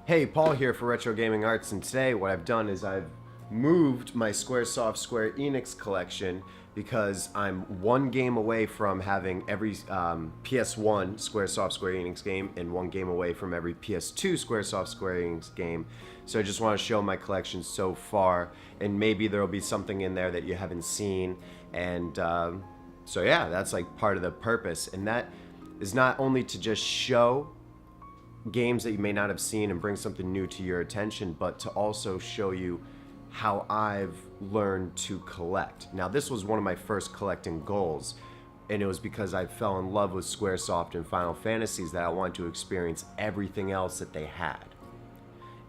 Hey, Paul here for Retro Gaming Arts, and today what I've done is I've moved my SquareSoft Square Enix collection because I'm one game away from having every PS1 SquareSoft Square Enix game and one game away from every PS2 SquareSoft Square Enix game. So I just want to show my collection so far, and maybe there'll be something in there that you haven't seen. And so yeah, that's like part of the purpose, and that is not only to just show games that you may not have seen and bring something new to your attention, but to also show you how I've learned to collect. Now, this was one of my first collecting goals, and it was because I fell in love with Squaresoft and Final Fantasies that I wanted to experience everything else that they had.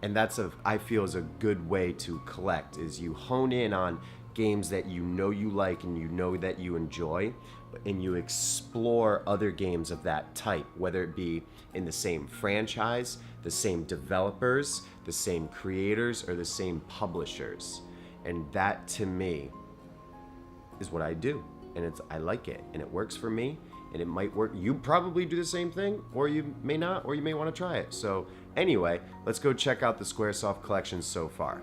And that's I feel is a good way to collect, is you hone in on games that you know you like and you know that you enjoy, and you explore other games of that type, whether it be in the same franchise, the same developers, the same creators, or the same publishers. And that, to me, is what I do. And I like it, and it works for me, and it might work. You probably do the same thing, or you may not, or you may want to try it. So anyway, let's go check out the Squaresoft collection so far.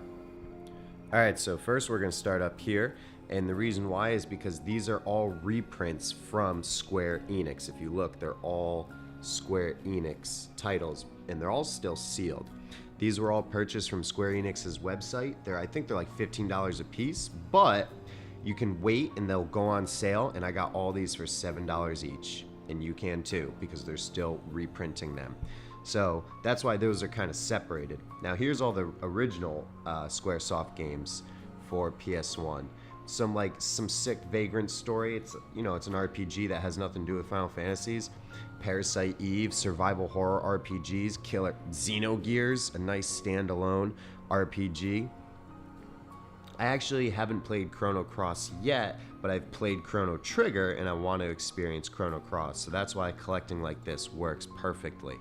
Alright, so first we're going to start up here, and the reason why is because these are all reprints from Square Enix. If you look, they're all Square Enix titles, and they're all still sealed. These were all purchased from Square Enix's website. I think they're like $15 a piece, but you can wait and they'll go on sale, and I got all these for $7 each, and you can too, because they're still reprinting them. So that's why those are kind of separated. Now here's all the original Squaresoft games for PS1. Some sick Vagrant story. It's an RPG that has nothing to do with Final Fantasies. Parasite Eve, survival horror RPGs. Killer Xenogears, a nice standalone RPG. I actually haven't played Chrono Cross yet, but I've played Chrono Trigger and I want to experience Chrono Cross. So that's why collecting like this works perfectly.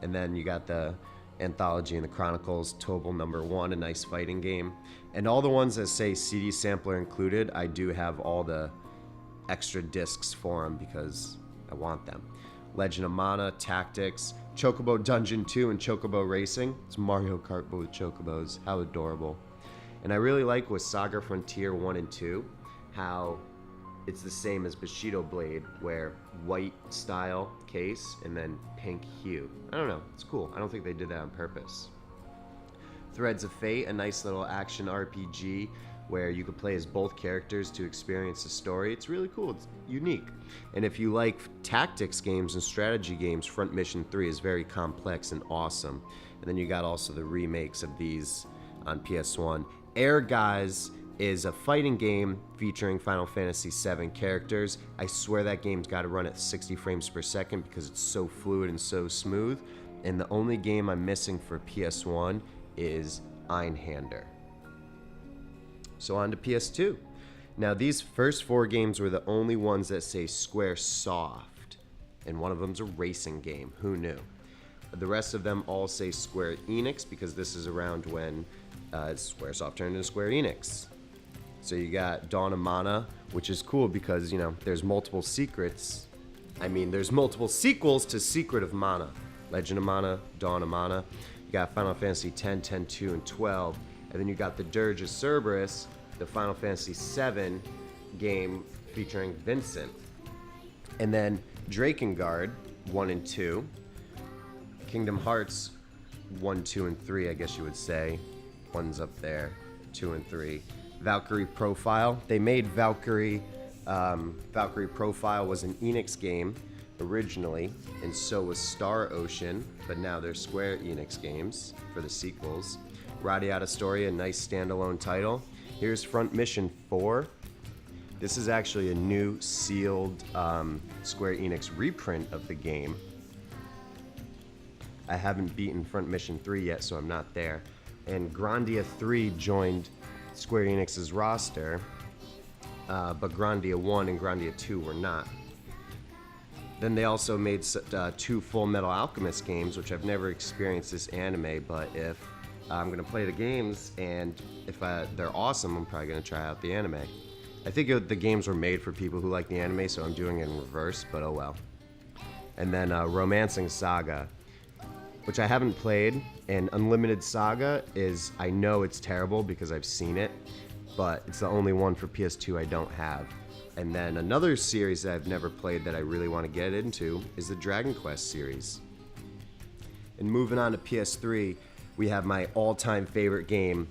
And then you got the Anthology and the Chronicles, Tobal #1, a nice fighting game. And all the ones that say CD sampler included, I do have all the extra discs for them because I want them. Legend of Mana, Tactics, Chocobo Dungeon 2, and Chocobo Racing. It's Mario Kart but with Chocobos. How adorable. And I really like with Saga Frontier 1 and 2, how it's the same as Bushido Blade, where white style case and then pink hue. I don't know, it's cool. I don't think they did that on purpose. Threads of Fate, a nice little action RPG where you could play as both characters to experience the story. It's really cool, it's unique. And if you like tactics games and strategy games, Front Mission 3 is very complex and awesome. And then you got also the remakes of these on PS1. Air Guys is a fighting game featuring Final Fantasy VII characters. I swear that game's got to run at 60 frames per second because it's so fluid and so smooth. And the only game I'm missing for PS1 is Einhander. So on to PS2. Now these first 4 games were the only ones that say Squaresoft, and one of them's a racing game. Who knew? The rest of them all say Square Enix because this is around when Squaresoft turned into Square Enix. So you got Dawn of Mana, which is cool because, there's multiple secrets. There's multiple sequels to Secret of Mana. Legend of Mana, Dawn of Mana. You got Final Fantasy X, 10, 2, and 12. And then you got the Dirge of Cerberus, the Final Fantasy VII game featuring Vincent. And then Drakengard, 1 and 2. Kingdom Hearts, 1, 2, and 3, I guess you would say. 1's up there, 2 and 3. Valkyrie Profile. They made Valkyrie Profile was an Enix game originally, and so was Star Ocean, but now they're Square Enix games for the sequels. Radiata Story, a nice standalone title. Here's Front Mission 4. This is actually a new sealed Square Enix reprint of the game. I haven't beaten Front Mission 3 yet, so I'm not there. And Grandia 3 joined Square Enix's roster, but Grandia 1 and Grandia 2 were not. Then they also made 2 Full Metal Alchemist games, which I've never experienced this anime, but if I'm going to play the games, and if they're awesome, I'm probably going to try out the anime. I think the games were made for people who like the anime, so I'm doing it in reverse, but oh well. And then Romancing Saga. which I haven't played, and Unlimited Saga is, I know it's terrible because I've seen it, but it's the only one for PS2 I don't have. And then another series that I've never played that I really want to get into is the Dragon Quest series. And moving on to PS3, we have my all-time favorite game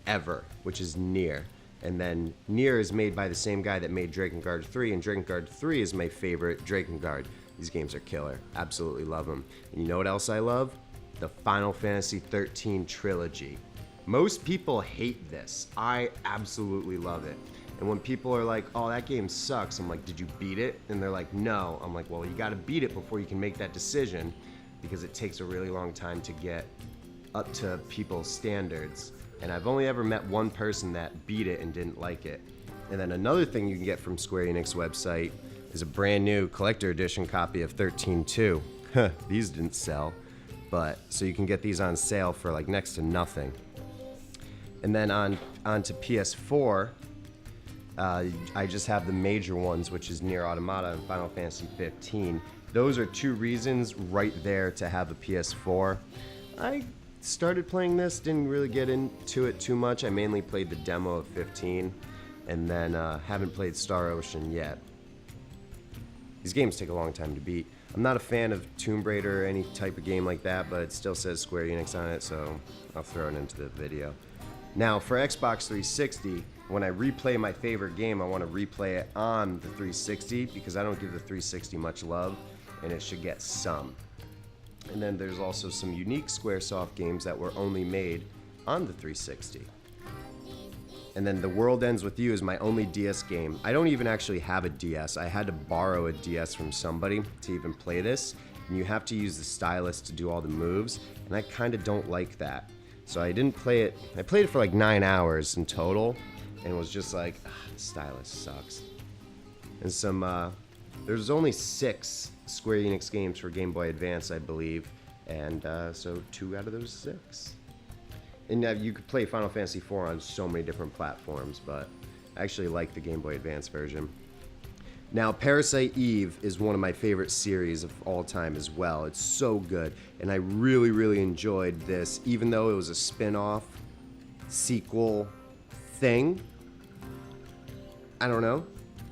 ever, which is NIER. And then NIER is made by the same guy that made Drakengard 3, and Drakengard 3 is my favorite Drakengard. These games are killer. Absolutely love them. And you know what else I love? The Final Fantasy 13 Trilogy. Most people hate this. I absolutely love it. And when people are like, oh, that game sucks, I'm like, did you beat it? And they're like, no. I'm like, well, you gotta beat it before you can make that decision, because it takes a really long time to get up to people's standards. And I've only ever met one person that beat it and didn't like it. And then another thing you can get from Square Enix website is a brand new collector edition copy of 13-2. These didn't sell, but so you can get these on sale for like next to nothing. And then on to PS4, I just have the major ones, which is NIER Automata and Final Fantasy 15. Those are two reasons right there to have a PS4. I started playing this, didn't really get into it too much. I mainly played the demo of 15, and then haven't played Star Ocean yet. These games take a long time to beat. I'm not a fan of Tomb Raider or any type of game like that, but it still says Square Enix on it, so I'll throw it into the video. Now, for Xbox 360, when I replay my favorite game, I want to replay it on the 360 because I don't give the 360 much love, and it should get some. And then there's also some unique Squaresoft games that were only made on the 360. And then The World Ends With You is my only DS game. I don't even actually have a DS. I had to borrow a DS from somebody to even play this, and you have to use the stylus to do all the moves, and I kind of don't like that. So I didn't play it. I played it for like 9 hours in total, and was just like, the stylus sucks. And there's only 6 Square Enix games for Game Boy Advance, I believe, and so 2 out of those 6. And you could play Final Fantasy IV on so many different platforms, but I actually like the Game Boy Advance version. Now, Parasite Eve is one of my favorite series of all time as well. It's so good, and I really, really enjoyed this, even though it was a spin-off sequel thing. I don't know.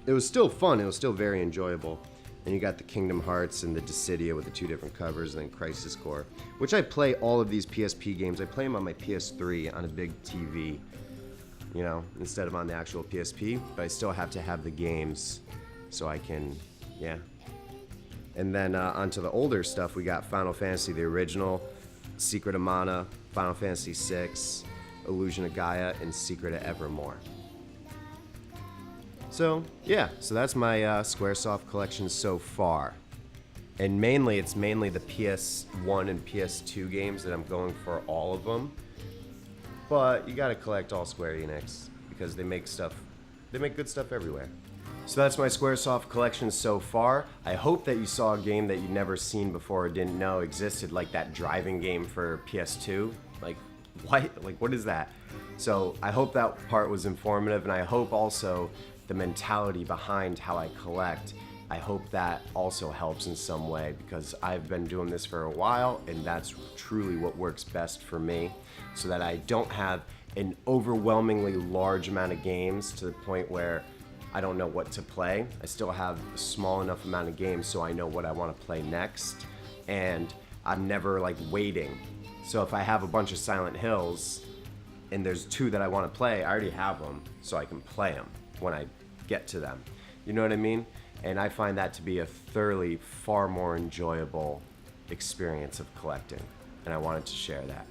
It was still fun. It was still very enjoyable. And you got the Kingdom Hearts and the Dissidia with the 2 different covers, and then Crisis Core, which I play all of these PSP games. I play them on my PS3 on a big TV, you know, instead of on the actual PSP, but I still have to have the games so I can, yeah. And then onto the older stuff, we got Final Fantasy, the original, Secret of Mana, Final Fantasy VI, Illusion of Gaia, and Secret of Evermore. So, yeah, so that's my Squaresoft collection so far. And it's mainly the PS1 and PS2 games that I'm going for all of them. But you gotta collect all Square Enix because they make good stuff everywhere. So that's my Squaresoft collection so far. I hope that you saw a game that you'd never seen before or didn't know existed, like that driving game for PS2. Like, what? Like, what is that? So I hope that part was informative, and I hope also the mentality behind how I collect, I hope that also helps in some way, because I've been doing this for a while, and that's truly what works best for me, so that I don't have an overwhelmingly large amount of games to the point where I don't know what to play. I still have a small enough amount of games so I know what I want to play next, and I'm never like waiting. So if I have a bunch of Silent Hills and there's 2 that I want to play, I already have them, so I can play them when I get to them. You know what I mean? And I find that to be a thoroughly far more enjoyable experience of collecting, and I wanted to share that.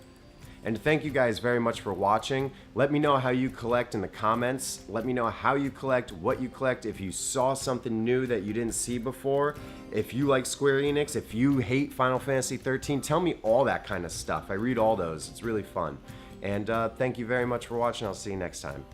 And thank you guys very much for watching. Let me know how you collect in the comments. Let me know how you collect, what you collect, if you saw something new that you didn't see before, if you like Square Enix, if you hate Final Fantasy 13, tell me all that kind of stuff. I read all those. It's really fun. And thank you very much for watching. I'll see you next time.